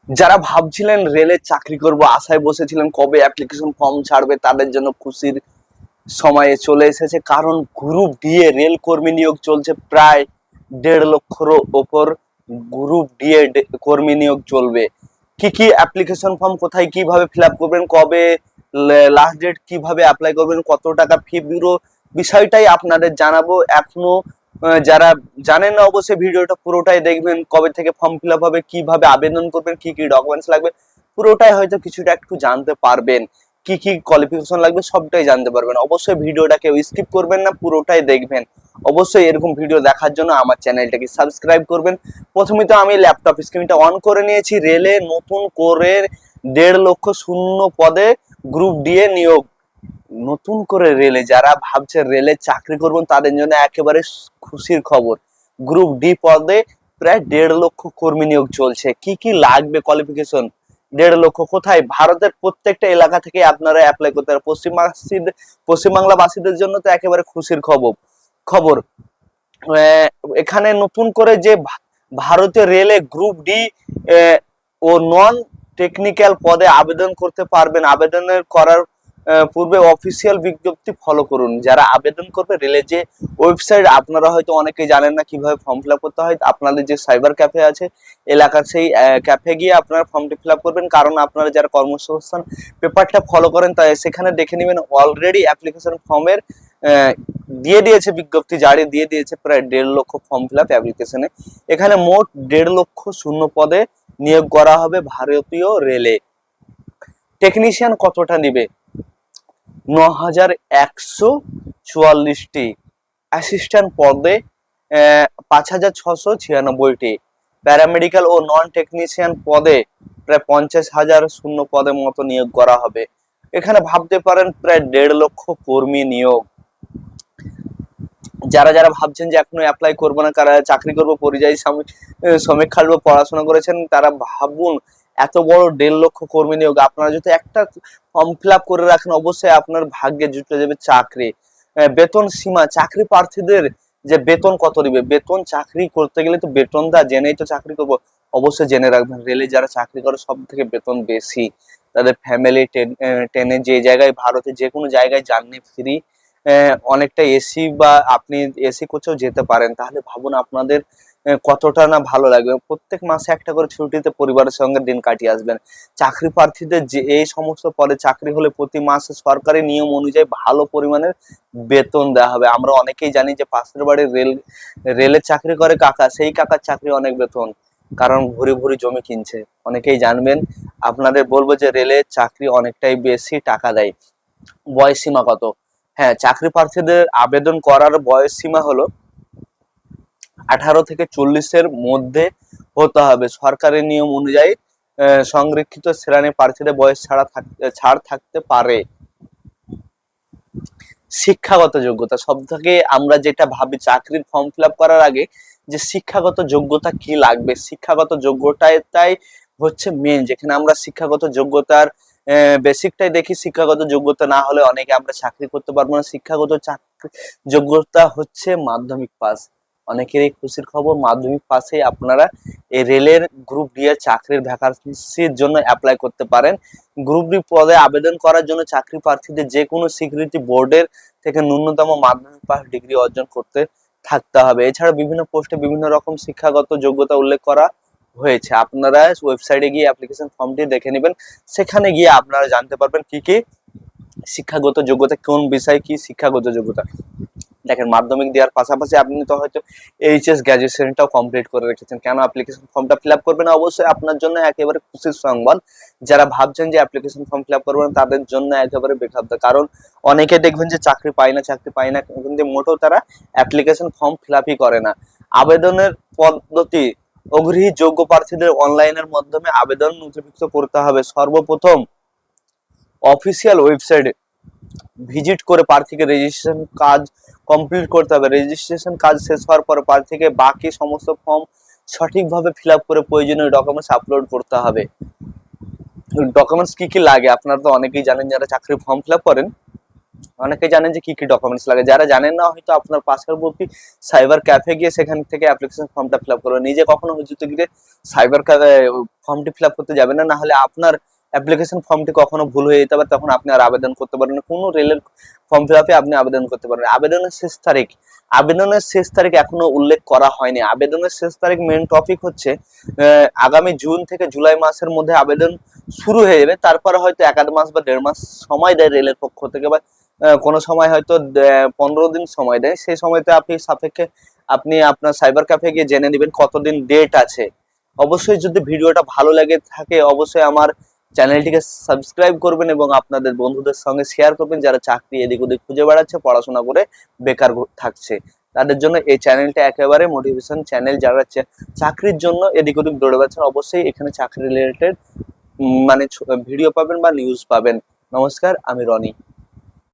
যারা ভাবছিলেন রেলের চাকরি করব, আশায় বসেছিলেন কবে অ্যাপ্লিকেশন ফর্ম ছাড়বে, তাদের জন্য খুশির সময়ে চলে এসেছে। কারণ গ্রুপ ডি এ রেল কর্মী নিয়োগ চলছে, প্রায় 1.5 লক্ষর ওপর গ্রুপ ডি এ কর্মী নিয়োগ চলবে। কি কি অ্যাপ্লিকেশন ফর্ম, কোথায় কিভাবে ফিল আপ করবেন, কবে লাস্ট ডেট, কিভাবে অ্যাপ্লাই করবেন, কত টাকা ফি, ব্যুরো বিষয়টাই আপনাদের জানাবো। এখনো যারা জানেন না অবশ্যই ভিডিওটা পুরোটাই দেখবেন। কবে থেকে ফর্ম ফিল আপ হবে, কিভাবে আবেদন করবেন, কি কি ডকুমেন্টস লাগবে, পুরোটাই হয়তো কিছুটা একটু জানতে পারবেন। কি কি কোয়ালিফিকেশন লাগবে সবটাই জানতে পারবেন। অবশ্যই ভিডিওটা কেউ স্কিপ করবেন না, পুরোটাই দেখবেন। অবশ্যই এরকম ভিডিও দেখার জন্য আমার চ্যানেলটাকে সাবস্ক্রাইব করবেন। প্রথমে তো আমি ল্যাপটপ স্ক্রিনটা অন করে নিয়েছি। রেলে নতুন করে 1.5 লক্ষ শূন্য পদে গ্রুপ ডি এ নিয়োগ। নতুন করে রেলে যারা ভাবছে রেলে চাকরি করবেন তাদের জন্য একেবারে খুশির খবর। গ্রুপ ডি পদে প্রায় 1.5 লক্ষ কর্মী নিয়োগ চলছে। কি কি লাগবে কোয়ালিফিকেশন, 1.5 লক্ষ কোথায়, ভারতের প্রত্যেকটা এলাকা থেকে আপনারা অ্যাপ্লাই করতে পারেন। পশ্চিমবাংলাবাসীদের জন্য তো একেবারে খুশির খবর খবর এখানে নতুন করে যে ভারতীয় রেলে গ্রুপ ডি ও নন টেকনিক্যাল পদে আবেদন করতে পারবেন। আবেদনের করার পূর্বে অফিসিয়াল বিজ্ঞপ্তি ফলো করুন। যারা আবেদন করবে রেলের যে ওয়েবসাইট, আপনারা হয়তো অনেকেই জানেন না কিভাবে ফর্ম ফিল আপ করতে হয়। আপনাদের যে সাইবার ক্যাফে আছে এলাকার, সেই ক্যাফে গিয়ে আপনারা ফর্মটি ফিল আপ করবেন। কারণ আপনারা যারা কর্মসংস্থান পেপারটা ফলো করেন তাই সেখানে দেখে নেবেন অলরেডি অ্যাপ্লিকেশন ফর্মের দিয়ে দিয়েছে, বিজ্ঞপ্তি জারি দিয়ে দিয়েছে প্রায় 1.5 লক্ষ ফর্ম ফিল আপ অ্যাপ্লিকেশনে। এখানে মোট 1.5 লক্ষ শূন্য পদে নিয়োগ করা হবে ভারতীয় রেলে। টেকনিশিয়ান কতটা নিবে? 9,144টি। অ্যাসিস্ট্যান্ট পদে 5,696টি। প্যারামেডিক্যাল ও নন টেকনিশিয়ান পদে প্রায় 50,000 শূন্য পদের মতো নিয়োগ করা হবে। এখানে ভাবতে পারেন প্রায় 1.5 লক্ষ কর্মী নিয়োগ। যারা যারা ভাবছেন যে এখনো অ্যাপ্লাই করবো না, কারা চাকরি করবো, পরিযায়ী শ্রমিক খাটবো, পড়াশোনা করেছেন, তারা ভাবুন এত বড় 1.5 লক্ষ কর্মী নিয়োগ। আপনারা যদি একটা ফর্ম ফিল আপ করে রাখেন অবশ্যই আপনার ভাগ্যে জুটে যাবে চাকরি। বেতন সীমা, চাকরি প্রার্থীদের যে বেতন কত দিবে, বেতন চাকরি করতে গেলে তো বেতন দা জেনেই তো চাকরি করবো। অবশ্যই জেনে রাখবেন রেলে যারা চাকরি করে সব থেকে বেতন বেশি। তাদের ফ্যামিলি টেনে যে জায়গায়, ভারতে যে কোনো জায়গায় জার্নি ফ্রি, অনেকটা এসি বা আপনি এসি কোচেও যেতে পারেন। তাহলে ভাবুন আপনাদের কতটা না ভালো লাগবে। প্রত্যেক মাসে একটা করে ছুটিতে পরিবারের সঙ্গে দিন কাটিয়ে আসবেন। চাকরি প্রার্থীদের যে এই সমস্ত পদে চাকরি হলে প্রতি মাসে সরকারি নিয়ম অনুযায়ী ভালো পরিমাণের বেতন দেওয়া হবে। আমরা অনেকেই জানি যে পাশের বাড়ির রেলের চাকরি করে কাকা, সেই কাকার চাকরি অনেক বেতন, কারণ ভুরি ভুরি জমি কিনছে। অনেকেই জানবেন। আপনাদের বলবো যে রেলের চাকরি অনেকটাই বেশি টাকা দেয়। বয়স সীমা কত? হ্যাঁ, চাকরি প্রার্থীদের আবেদন করার বয়স সীমা হলো 18 থেকে 40-এর মধ্যে হতে হবে। সরকারি নিয়ম অনুযায়ী সংরক্ষিত শ্রেণী প্রার্থীদের বয়স ছাড় থাকতে পারে। শিক্ষাগত যোগ্যতা, সব থেকে আমরা যেটা ভাবি চাকরির ফর্ম ফিল আপ করার আগে যে শিক্ষাগত যোগ্যতা কি লাগবে, শিক্ষাগত যোগ্যতাটাই হচ্ছে মেন। যেখানে আমরা শিক্ষাগত যোগ্যতার বেসিকটাই দেখি। শিক্ষাগত যোগ্যতা না হলে অনেকে আমরা চাকরি করতে পারবো না। শিক্ষাগত যোগ্যতা হচ্ছে মাধ্যমিক পাস। অনেকেরই খুশির খবর, মাধ্যমিক পাসে আপনারা এই রেলের গ্রুপ ডি এর চাকরির ভ্যাকান্সির জন্য অ্যাপ্লাই করতে পারেন। গ্রুপ ডি পদে আবেদন করার জন্য চাকরি প্রার্থীদের যে কোনো স্বীকৃতি বোর্ডের থেকে ন্যূনতম মাধ্যমিক পাস ডিগ্রি অর্জন করতে থাকতে হবে। এছাড়া বিভিন্ন পোস্টে বিভিন্ন রকম শিক্ষাগত যোগ্যতা উল্লেখ করা হয়েছে। আপনারা ওয়েবসাইটে গিয়ে অ্যাপ্লিকেশন ফর্মটি দেখে নেবেন। সেখানে গিয়ে আপনারা জানতে পারবেন কি কি শিক্ষাগত যোগ্যতা, কোন বিষয় কি শিক্ষাগত যোগ্যতা। দেখেন, মাধ্যমিক দেওয়ার পাশাপাশি আপনি তো হয়তো এইচএস গ্র্যাজুয়েশনটাও কমপ্লিট করে রেখেছেন, কেন অ্যাপ্লিকেশন ফর্মটা ফিল আপ করবেন? অবশ্যই আপনার জন্য একেবারে খুশির সংবাদ। যারা ভাবছেন যে অ্যাপ্লিকেশন ফর্ম ফিল আপ করবেন তাদের জন্য একেবারে বেখাপ্ত। কারণ অনেকে দেখবেন যে চাকরি পায় না, কিন্তু মোটেও তারা অ্যাপ্লিকেশন ফর্ম ফিল আপই করে না। আবেদনের পদ্ধতি, অগ্রহী যোগ্য প্রার্থীদের অনলাইনের মাধ্যমে আবেদন নথিভুক্ত করতে হবে। সর্বপ্রথম অফিসিয়াল ওয়েবসাইটে ভিজিট করে প্রার্থীকে রেজিস্ট্রেশন কাজ কমপ্লিট করতে হবে। রেজিস্ট্রেশন কাজ শেষ হওয়ার পর প্রার্থীকে বাকি সমস্ত ফর্ম সঠিকভাবে ফিল আপ করে প্রয়োজনীয় ডকুমেন্টস আপলোড করতে হবে। ডকুমেন্টস কি কি লাগে আপনারা তো অনেকেই জানেন যারা চাকরির ফর্ম ফিল আপ করেন। অনেকে জানেন যে কি কি ডকুমেন্টস লাগে, যারা জানেন না হয়তো আপনার পার্শ্ববর্তী সাইবার ক্যাফে গিয়ে সেখান থেকে অ্যাপ্লিকেশন ফর্মটা ফিল আপ করবেন। নিজে কখনো হুজুতে গিয়ে সাইবার ক্যাফে ফর্মটি ফিল আপ করতে যাবেন না, নাহলে আপনার অ্যাপ্লিকেশন ফর্মটি কখনো ভুল হয়ে যেতে পারে, তখন আপনি আর আবেদন করতে পারবেন না। কোনো রেলের ফর্ম ফিল আপে আপনি আবেদন করতে পারবেন। আবেদনের শেষ তারিখ এখনো উল্লেখ করা হয়নি। আবেদনের শেষ তারিখ মেন টপিক হচ্ছে আগামী জুন থেকে জুলাই মাসের মধ্যে আবেদন শুরু হয়ে যাবে। তারপরে হয়তো 1 মাস বা 1.5 মাস সময় দেয় রেলের পক্ষ থেকে, বা কোনো সময় হয়তো 15 দিন সময় দেয়। সেই সময়তে আপনি আপনার সাইবার ক্যাফে গিয়ে জেনে নেবেন কতদিন ডেট আছে। অবশ্যই যদি ভিডিওটা ভালো লাগে থাকে অবশ্যই আমার চ্যানেলটিকে সাবস্ক্রাইব করবেন এবং আপনাদের বন্ধুদের সঙ্গে শেয়ার করবেন যারা চাকরি এদিক ওদিক খুঁজে বেড়াচ্ছে, পড়াশোনা করে বেকার থাকছে, তাদের জন্য এই চ্যানেলটা একেবারে মোটিভেশন চ্যানেল। যারা চাকরির জন্য এদিক ওদিক দৌড়ে বেড়াচ্ছেন অবশ্যই এখানে চাকরি রিলেটেড মানে ভিডিও পাবেন বা নিউজ পাবেন। নমস্কার, আমি রনি।